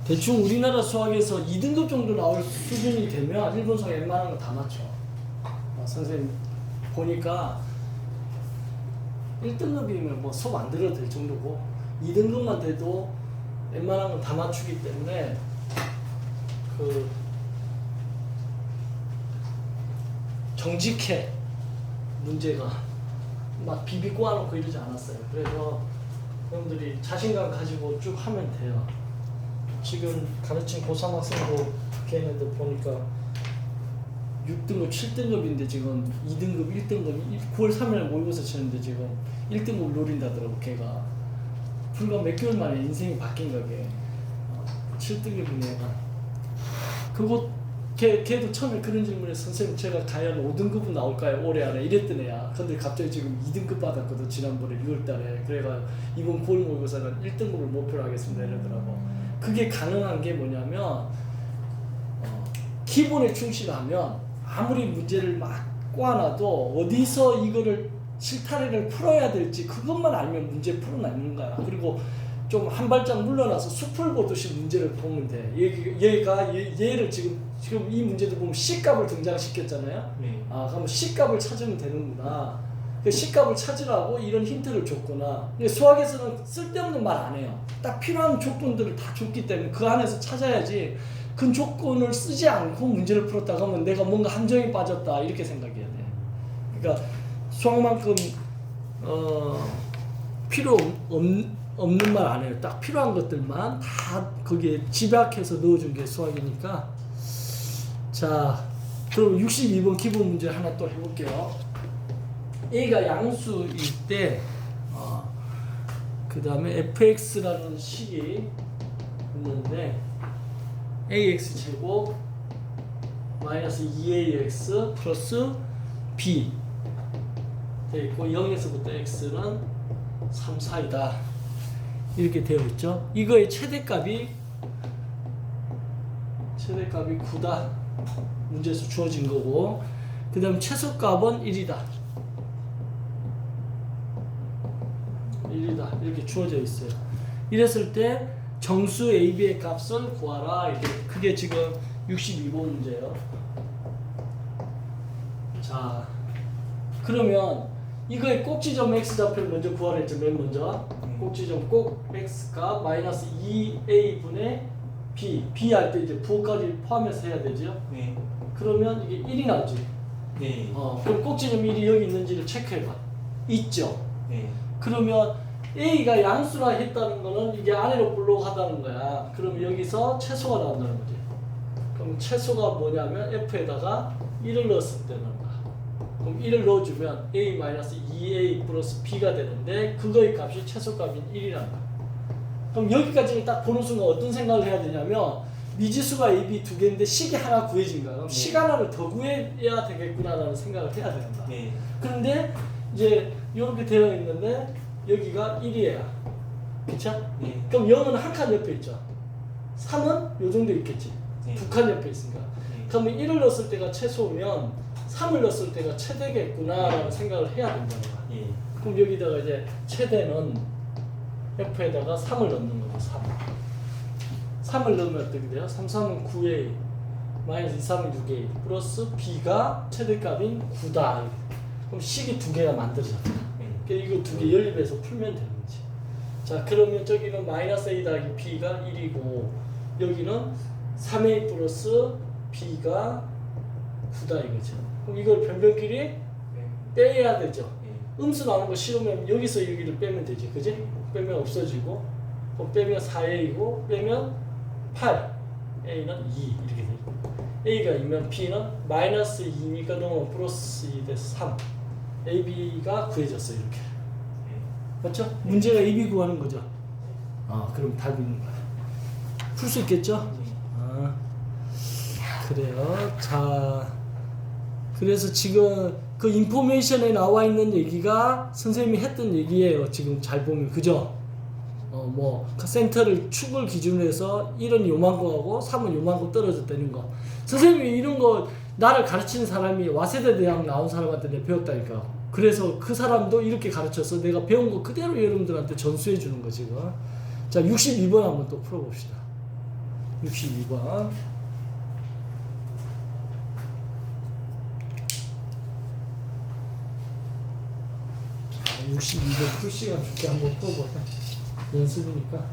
대충 우리나라 수학에서 2등급 정도 나올 수준이 되면 일본 수학 웬만한 거 다 맞춰. 선생님 보니까 1등급이면 뭐 수업 안 들어도 될 정도고 2등급만 돼도 웬만한 건 다 맞추기 때문에 그 정직해 문제가 막 비비 꼬아놓고 이러지 않았어요. 그래서 여러분들이 자신감 가지고 쭉 하면 돼요. 지금 가르친 고3 학생도 걔네들 보니까 6등급, 7등급인데 지금 2등급, 1등급 9월 3일 모의고사 치는데 지금 1등급 노린다더라고. 걔가 불과 몇 개월 만에 인생이 바뀐 거게. 7등급인 애가 그거 걔도 처음에 그런 질문에 선생님 제가 과연 5등급은 나올까요? 올해 안에 이랬던 애야. 근데 갑자기 지금 2등급 받았거든 지난번에 6월달에. 그래가 이번 9월 모의고사는 1등급을 목표로 하겠습니다 이러더라고. 그게 가능한 게 뭐냐면 기본에 충실하면 아무리 문제를 막 꼬아놔도 어디서 이거를 실타래를 풀어야 될지 그것만 알면 문제 풀어내는 거야. 그리고 좀 한 발짝 물러나서 숲을 보듯이 문제를 보면 돼. 얘를 지금 이 문제도 보면 C값을 등장시켰잖아요. 네. 그럼 C값을 찾으면 되는구나. 그 C값을 찾으라고 이런 힌트를 줬구나. 근데 수학에서는 쓸데없는 말 안 해요. 딱 필요한 조건들을 다 줬기 때문에 그 안에서 찾아야지. 그 조건을 쓰지 않고 문제를 풀었다 하면 내가 뭔가 함정에 빠졌다 이렇게 생각해야 돼. 그러니까 수학만큼 필요 없는 말 안 해요. 딱 필요한 것들만 다 거기에 집약해서 넣어준 게 수학이니까. 자, 그럼 62번 기본 문제 하나 또 해볼게요. A가 양수일 때, 그 다음에 fx라는 식이 있는데 ax 제곱 마이너스 2ax 플러스 b 되어 있고 0에서부터 x는 3, 4이다 이렇게 되어 있죠. 이거의 최대값이 9다 문제에서 주어진 거고, 그 다음 최소값은 1이다 이렇게 주어져 있어요. 이랬을 때 정수 AB의 값을 구하라. 이게 그게 지금 62번 문제예요. 자, 그러면 이거의 꼭지점 x 좌표를 먼저 구하라 했죠. 맨 먼저 꼭지점 꼭 x가 마이너스 2a분의 b 할 때 이제 부호까지 포함해서 해야 되죠. 네. 그러면 이게 1이 나오지. 네. 그럼 꼭지점 1이 여기 있는지를 체크해봐. 있죠. 네. 그러면 A가 양수라 했다는 거는 이게 아래로 볼록하다는 거야. 그럼 여기서 채소가 나온다는 거지. 그럼 채소가 뭐냐면 F에다가 1을 넣었을 때는 거야. 그럼 1을 넣어주면 A-2A 플러스 B가 되는데 그거의 값이 채소값인 1이라는 거야. 그럼 여기까지 딱 보는 순간 어떤 생각을 해야 되냐면 미지수가 A, B 두 개인데 식이 하나 구해진 거야. 그럼 식 하나를 더 구해야 되겠구나라는 생각을 해야 된다. 네. 그런데 이제 이렇게 되어 있는데 여기가 1이에요. 그쵸? 네. 그럼 0은 한 칸 옆에 있죠. 3은 요 정도 있겠지. 네. 두 칸 옆에 있으니까. 네. 그러면 1을 넣었을 때가 최소면 3을 넣었을 때가 최대겠구나라는 생각을 해야 된다는 거야. 예. 그럼 여기다가 이제 최대는 F에다가 3을 넣는 거죠. 3을 넣으면 어떻게 돼요? 3, 3은 9A 마이너스 2, 3은 6A 플러스 B가 최대값인 9다. 그럼 식이 두 개가 만들어졌다. 이거 두 개 연립해서 풀면 되는 거지. 자, 그러면 저기는 마이너스 A 더하기 B가 1이고 여기는 3A 플러스 B가 9다 이거죠. 그럼 이걸 변변끼리 네. 빼야 되죠. 네. 음수 나오는 거 싫으면 여기서 여기를 빼면 되지. 그지? 빼면 없어지고, 그럼 빼면 4A고 빼면 8. A는 2 이렇게 되고, A가 2면 B는 마이너스 2니까 넘으면 플러스 2 돼서 3. AB가 구해졌어요. 이렇게. 맞죠? 문제가 AB 구하는 거죠. 그럼 답이 있는 거야. 풀 수 있겠죠? 그래요. 자, 그래서 지금 그 인포메이션에 나와 있는 얘기가 선생님이 했던 얘기예요. 지금 잘 보면. 그죠? 그 센터를 축을 기준으로 해서 1은 요만큼하고 3은 요만큼 떨어졌다는 거. 선생님이 이런 거 나를 가르치는 사람이 와세대 대학 나온 사람한테 내가 배웠다니까. 그래서 그 사람도 이렇게 가르쳐서 내가 배운 거 그대로 여러분들한테 전수해 주는 거지. 자, 62번 한번 또 풀어봅시다. 62번. 62번 풀 시간 줄게. 한번 풀어보자. 연습이니까.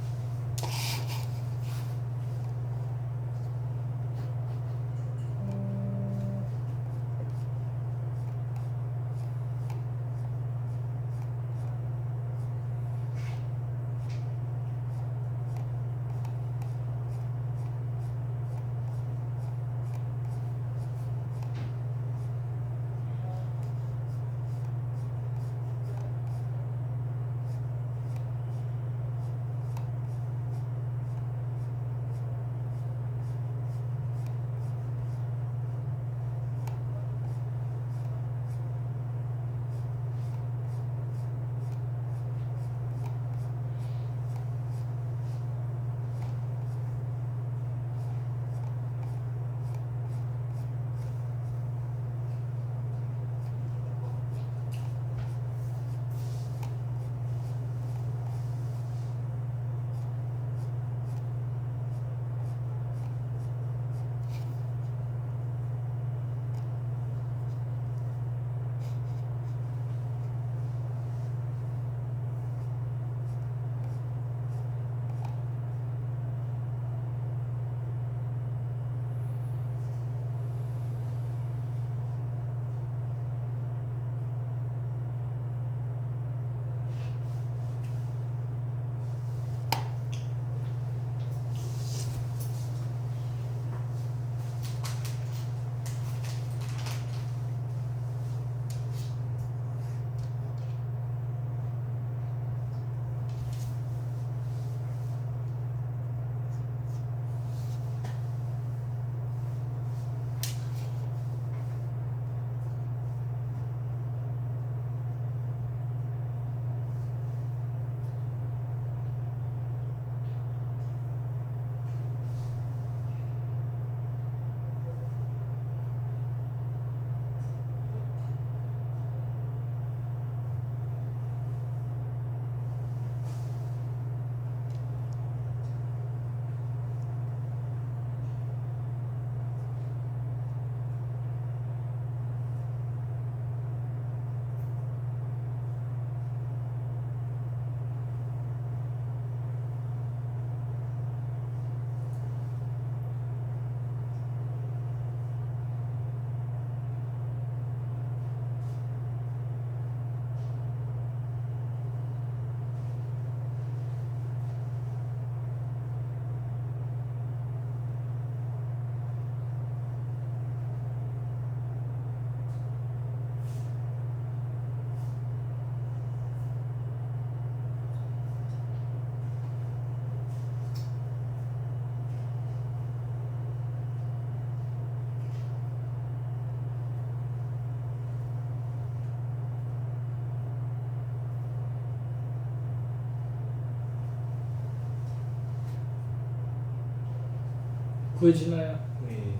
구해지나요? 네.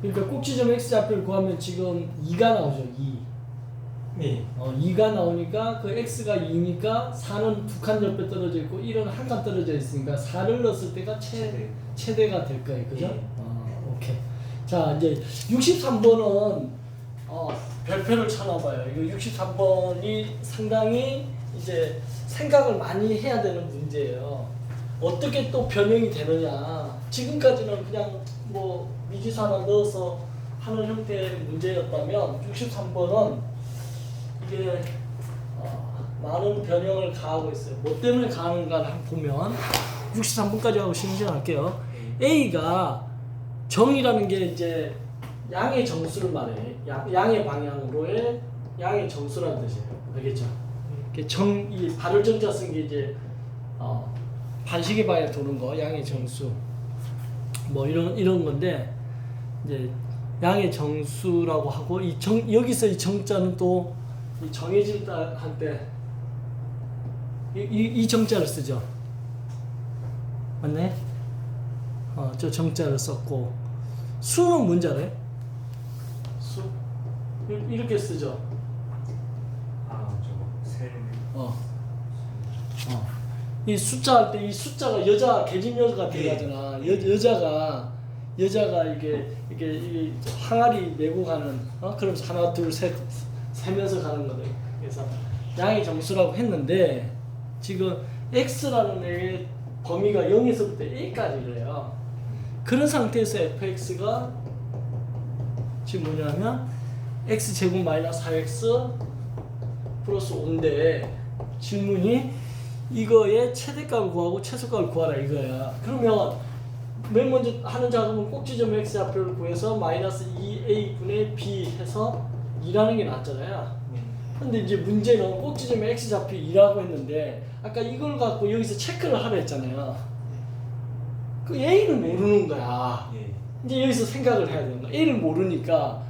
그러니까 꼭지점 x좌표를 구하면 지금 2가 나오죠. 2. 네. 2가 나오니까 그 x가 2니까 4는 두 칸 옆에 떨어져 있고 1은 한 칸 떨어져 있으니까 4를 넣었을 때가 최대가 될 거예요. 그죠? 네. 오케이. 자, 이제 63번은 별표를 쳐놔봐요. 이거 63번이 상당히 이제 생각을 많이 해야 되는 문제예요. 어떻게 또 변형이 되느냐. 지금까지는 그냥 뭐 미지수 하나 넣어서 하는 형태의 문제였다면 63번은 이게 많은 변형을 가하고 있어요. 뭐 때문에 가하는가를 한번 보면 63번까지 하고 진행할게요. A가 정이라는 게 이제 양의 정수를 말해. 양의 방향으로의 양의 정수라는 뜻이에요. 알겠죠? 이 발을 정자 쓴 게 이제 반시계 방향 도는 거, 양의 정수. 뭐 이런 건데 이제 양의 정수라고 하고 여기서 이 정자는 또 이 정해질 때 이 정자를 쓰죠. 맞네? 저 정자를 썼고 수는 뭔지 알아요? 이렇게 쓰죠. 아 저거 셀. 이 숫자 할 때 이 숫자가 여자 계집여자가 들어가잖아. 여자가 이게 항아리 메고 가는 그러면서 하나 둘 셋 세면서 가는 거든. 그래서 양의 정수라고 했는데 지금 x라는 애의 범위가 0에서부터 a까지래요. 그런 상태에서 fx가 지금 뭐냐면 x 제곱 마이너스 4x 플러스 5인데 질문이 이거의 최대값을 구하고 최소값을 구하라 이거야. 그러면 맨 먼저 하는 작업은 꼭지점 x 좌표를 구해서 마이너스 2a분의 b 해서 2라는 게 나왔잖아요. 근데 이제 문제는 꼭지점 x 좌표 2라고 했는데 아까 이걸 갖고 여기서 체크를 하라 했잖아요. 그 a를 모르는 거야. 예. 이제 여기서 생각을 해야 되는 거야. a를 모르니까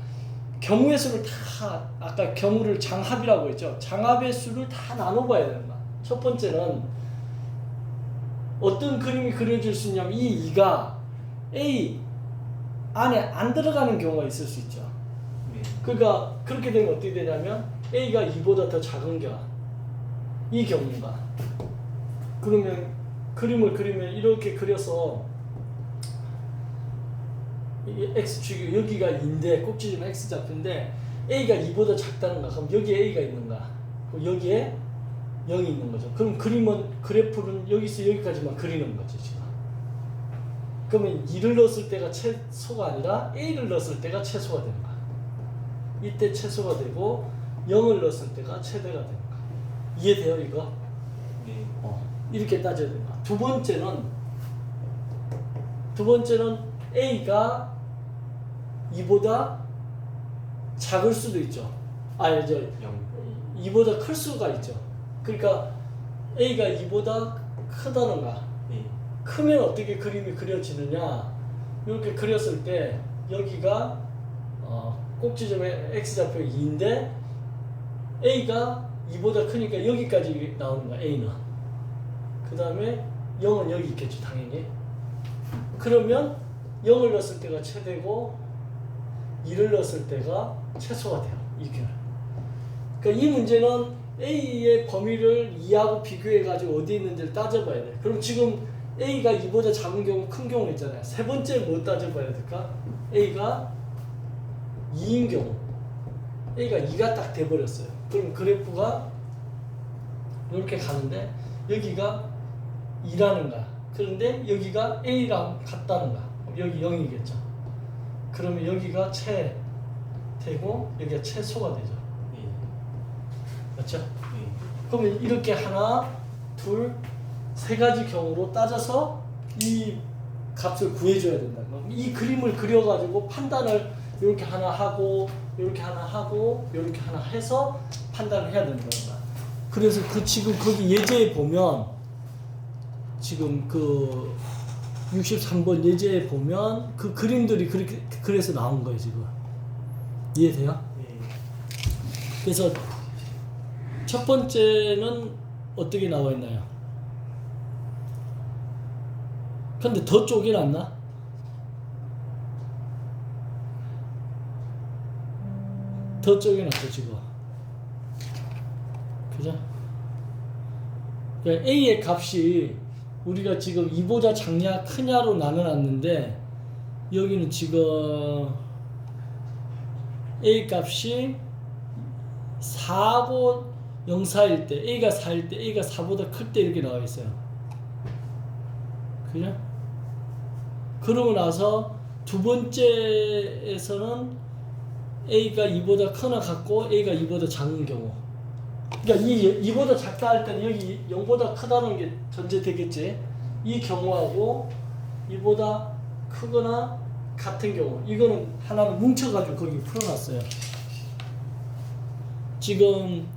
경우의 수를 다 아까 경우를 장합이라고 했죠. 장합의 수를 다 나눠봐야 되는 거야. 첫 번째는 어떤 그림이 그려질 수 있냐면 이 2가 A 안에 안 들어가는 경우가 있을 수 있죠. 그러니까 그렇게 되면 어떻게 되냐면 A가 2보다 더 작은 이 경우가 그러면 그림을 그리면 이렇게 그려서 이게 X축이 여기가 2인데 꼭지점 X좌표인데 A가 2보다 작다는 거야. 그럼 여기에 A가 있는 거야. 그럼 여기에 0이 있는 거죠. 그럼 그래프는 여기서 여기까지만 그리는 거지 지금. 그러면 2를 넣었을 때가 최소가 아니라 A를 넣었을 때가 최소가 되는 거야. 이때 최소가 되고 0을 넣었을 때가 최대가 되는 거야. 이해돼요 이거? 네. 이렇게 따져야 되는 거야. 두 번째는 A가 2보다 작을 수도 있죠. 아니 2보다 클 수가 있죠. 그러니까 A가 2보다 크다는 거야. 네. 크면 어떻게 그림이 그려지느냐? 이렇게 그렸을 때 여기가 꼭지점의 x좌표 2인데 A가 2보다 크니까 여기까지 나오는 거야. A는. 그 다음에 0은 여기 있겠죠. 당연히. 그러면 0을 넣었을 때가 최대고 2를 넣었을 때가 최소가 돼요. 이게. 그러니까 이 문제는 A의 범위를 2하고 비교해가지고 어디 있는지를 따져봐야 돼. 그럼 지금 A가 2보다 작은 경우, 큰 경우 있잖아요. 세 번째 뭐 따져봐야 될까? A가 2인 경우. A가 2가 딱 돼버렸어요. 그럼 그래프가 이렇게 가는데 여기가 2라는 거야. 그런데 여기가 A랑 같다는 거야. 여기 0이겠죠. 그러면 여기가 최되고 여기가 최소가 되죠. 맞죠? 그러면 이렇게 하나, 둘, 세 가지 경우로 따져서 이 값을 구해줘야 된다. 이 그림을 그려가지고 판단을 이렇게 하나 하고, 이렇게 하나 하고, 이렇게 하나 해서 판단을 해야 된다는 거야. 그래서 지금 거기 예제에 보면 지금 그 63번 예제에 보면 그 그림들이 그렇게 그래서 나온 거예요 지금. 이해돼요? 그래서 첫 번째는 어떻게 나와 있나요? 근데 더 쪼개놨나? 더 쪼개놨죠 지금. 그죠? 그러니까 A의 값이 우리가 지금 2보다 작냐 크냐로 나눠놨는데 여기는 지금 A 값이 4하고 0, 4일 때 A가 4일 때 A가 4보다 클 때 이렇게 나와 있어요. 그죠? 그러고 나서 두 번째에서는 A가 2보다 크나 같고 A가 2보다 작은 경우. 그러니까 이 2보다 작다 할 때는 여기 0보다 크다는 게 전제되겠지. 이 경우하고 2보다 크거나 같은 경우. 이거는 하나를 뭉쳐가지고 거기 풀어놨어요. 지금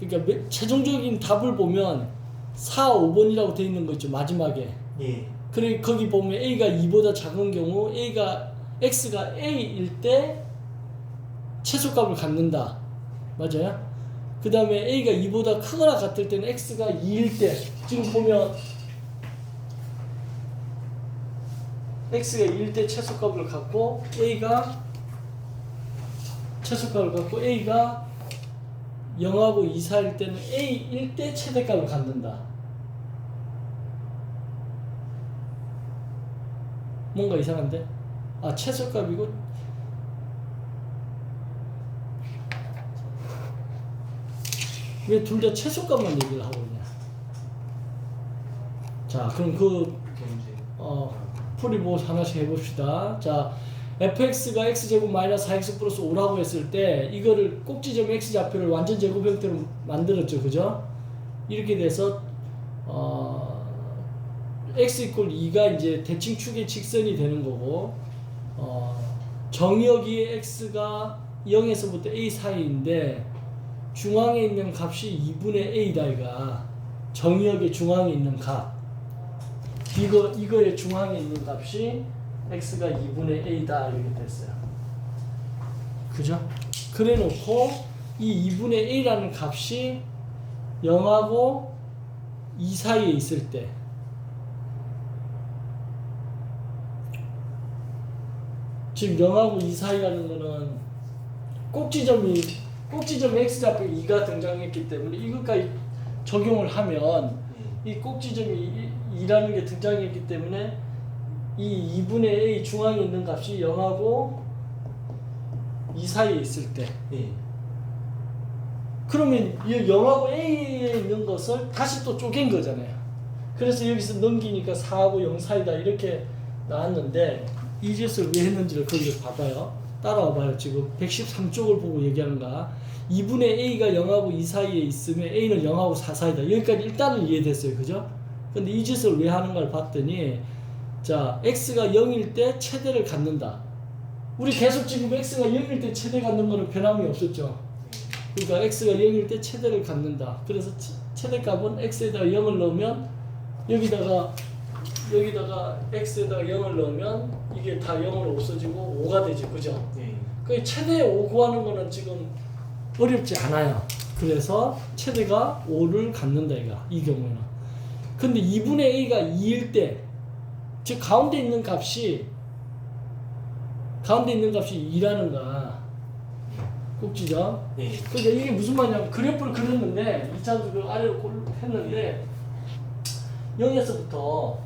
그러니까 최종적인 답을 보면 4, 5번이라고 되어 있는 거 있죠. 마지막에. 예. 그래 거기 보면 A가 2보다 작은 경우 X가 A일 때 최소값을 갖는다. 맞아요? 그 다음에 A가 2보다 크거나 같을 때는 X가 2일 때 지금 보면 X가 2일 때 최소값을 갖고 A가 최소값을 갖고 A가 0하고 2 사이일 때는 A일 때 최대값을 갖는다. 뭔가 이상한데? 아, 최소값이고 왜 둘 다 최소값만 얘기를 하고 있냐? 자, 그럼 그 풀이 뭐 하나씩 해봅시다. 자, fx가 x제곱 마이너스 4x 플러스 5라고 했을 때 이거를 꼭지점 x좌표를 완전 제곱 형태로 만들었죠, 그죠? 이렇게 돼서 x 이퀄 2가 이제 대칭축의 직선이 되는 거고, 정역이 x가 0에서부터 a 사이인데 중앙에 있는 값이 2분의 a다. 이가 정역의 중앙에 있는 값, 이거의 중앙에 있는 값이 x가 2분의 a다 이렇게 됐어요. 그죠? 그래 놓고 이 2분의 a라는 값이 0하고 2 사이에 있을 때 지금 0하고 2 사이라는 거는 꼭지점 x좌표 2가 등장했기 때문에 이것까지 적용을 하면 이 꼭지점이 2라는 게 등장했기 때문에 이 2분의 a 중앙에 있는 값이 0하고 2 사이에 있을 때 그러면 이 0하고 a에 있는 것을 다시 또 쪼갠 거잖아요. 그래서 여기서 넘기니까 4하고 0 사이다 이렇게 나왔는데 이 짓을 왜 했는지를 거기서 봐봐요. 따라와 봐요. 지금 113쪽을 보고 얘기하는가. 2분의 a가 0하고 2 사이에 있으면 a는 0하고 4 사이다. 여기까지 일단은 이해됐어요. 그죠? 근데 이 짓을 왜 하는가를 봤더니, 자, x가 0일 때 최대를 갖는다. 우리 계속 지금 x가 0일 때 최대 갖는 거는 변함이 없었죠. 그러니까 x가 0일 때 최대를 갖는다. 그래서 최대값은 x에다가 0을 넣으면 여기다가 x에다가 0을 넣으면 이게 다 0으로 없어지고 5가 되지. 그죠? 그 최대 5 구하는 거는 지금 어렵지 않아요. 그래서 최대가 5를 갖는다. 이 경우는. 근데 2분의 a가 2일 때, 즉 가운데 있는 값이 2라는 거야. 꼭지점. 그러니까 이게 무슨 말이냐면 그래프를 그렸는데 2차도 그 아래로 했는데 0에서부터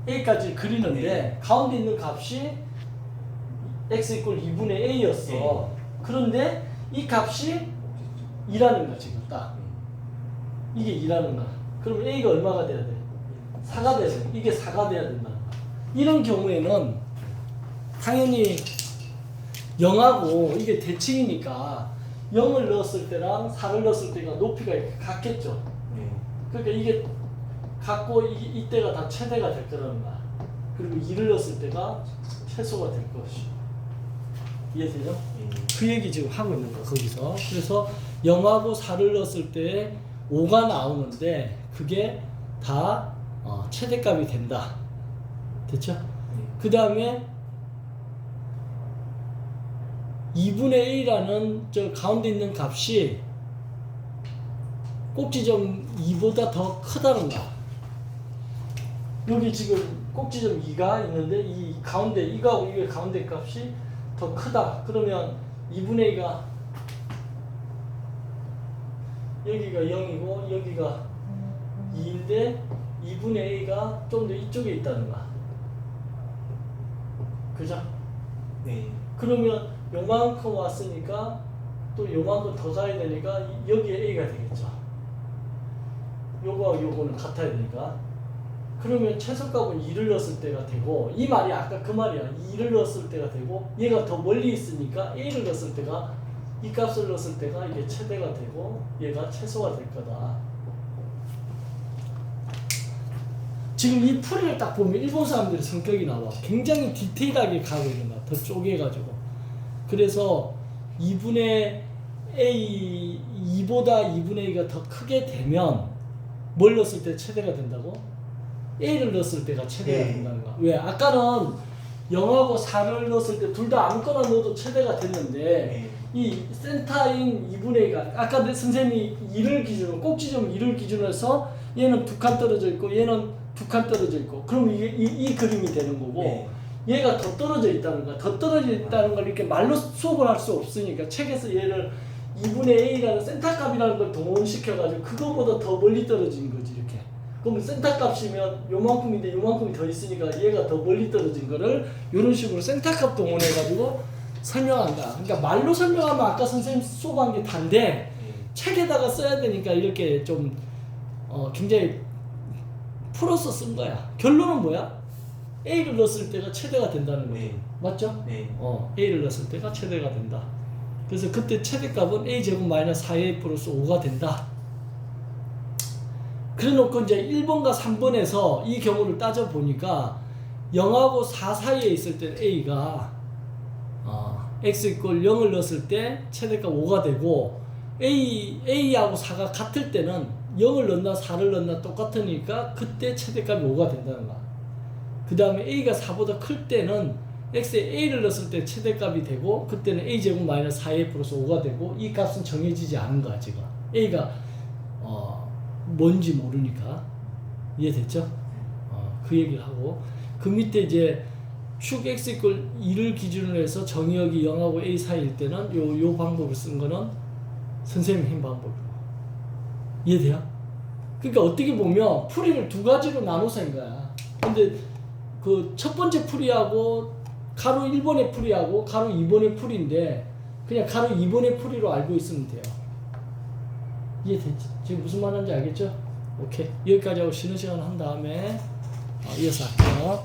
a까지 그리는데 가운데 있는 값이 x 이퀄 2분의 a였어. 그런데 이 값이 2라는 거야. 지금 딱 이게 2라는 거야. 그럼 a가 얼마가 돼야 돼? 4가 돼야 돼. 이게 4가 돼야 된다. 이런 경우에는 당연히 0하고 이게 대칭이니까 0을 넣었을 때랑 4를 넣었을 때가 높이가 같겠죠. 그러니까 이게 같고 이때가 다 최대가 될 거라는 거야. 그리고 2를 넣었을 때가 최소가 될 것이. 이해되죠? 그 얘기 지금 하고 있는 거야, 거기서. 그래서 0하고 4를 넣었을 때 5가 나오는데 그게 다 최대값이 된다. 됐죠? 그 다음에 2분의 a라는 저 가운데 있는 값이 꼭지점 2보다 더 크다는 거야. 여기 지금 꼭지점 2가 있는데 이 가운데 이거하고 이게 가운데 값이 더 크다. 그러면 2분의 a가 여기가 0이고 여기가 2인데 2분의 a가 좀 더 이쪽에 있다는 거야. 그죠? 그러면 요만큼 왔으니까 또 요만큼 더 가야 되니까 여기에 a가 되겠죠. 요거하고 요거는 같아야 되니까. 그러면 최소값은 2를 넣었을 때가 되고, 이 말이 아까 그 말이야. 2를 넣었을 때가 되고, 얘가 더 멀리 있으니까 a를 넣었을 때가, 이 값을 넣었을 때가 이게 최대가 되고 얘가 최소가 될 거다. 지금 이 풀이를 딱 보면 일본 사람들의 성격이 나와. 굉장히 디테일하게 가고 있는 거야. 더 쪼개가지고. 그래서 2분의 a, 2보다 2분의 a가 더 크게 되면 뭘 넣었을 때 최대가 된다고? a를 넣었을 때가 최대가 된다는 거야. 왜? 아까는 0하고 4를 넣었을 때 둘 다 아무거나 넣어도 최대가 됐는데 이 센터인 2분의 a가 아까 내 선생님이 2를 기준으로 꼭지점 2를 기준으로 해서 얘는 두 칸 떨어져 있고 얘는 두 칸 떨어져 있고 그럼 이게 이 그림이 되는 거고 얘가 더 떨어져 있다는 거야. 더 떨어져 있다는 걸 이렇게 말로 수업을 할 수 없으니까 책에서 얘를 2분의 a라는 센터 값이라는 걸 동원시켜가지고 그거보다 더 멀리 떨어진 거지 이렇게. 그럼 센터 값이면 요만큼인데 요만큼이 더 있으니까 얘가 더 멀리 떨어진 거를 이런 식으로 센터 값 동원해가지고 설명한다. 그러니까 말로 설명하면 아까 선생님 수업한 게 단데 네. 책에다가 써야 되니까 이렇게 좀 굉장히 풀어서 쓴 거야. 결론은 뭐야? A를 넣었을 때가 최대가 된다는 거죠. 네. 맞죠? 네. A를 넣었을 때가 최대가 된다. 그래서 그때 최대값은 A제곱 마이너스 4A 플러스 5가 된다. 그래 놓고 이제 1번과 3번에서 이 경우를 따져보니까 0하고 4 사이에 있을 때 A가 x 이퀄 0을 넣었을 때 최대값 5가 되고 A하고 4가 같을 때는 0을 넣나 4를 넣나 똑같으니까 그때 최대값이 5가 된다는 거야. 그 다음에 A가 4보다 클 때는 X에 A를 넣었을 때 최대값이 되고 그때는 A제곱 마이너스 4A 플러스 5가 되고 이 값은 정해지지 않은 거야 지금. A가 뭔지 모르니까. 이해됐죠? 그 얘기를 하고 그 밑에 이제 축 x 이퀄 2를 기준으로 해서 정의역이 0하고 a 사이일 때는 요 방법을 쓴 거는 선생님이 한 방법이고. 이해돼요? 그러니까 어떻게 보면 풀이를 두 가지로 나눠서 한 거야. 근데 그 첫 번째 풀이하고 가로 1번의 풀이하고 가로 2번의 풀이인데 그냥 가로 2번의 풀이로 알고 있으면 돼요. 이해됐지? 지금 무슨 말 하는지 알겠죠? 오케이. 여기까지 하고 쉬는 시간 한 다음에 이어서 할게요.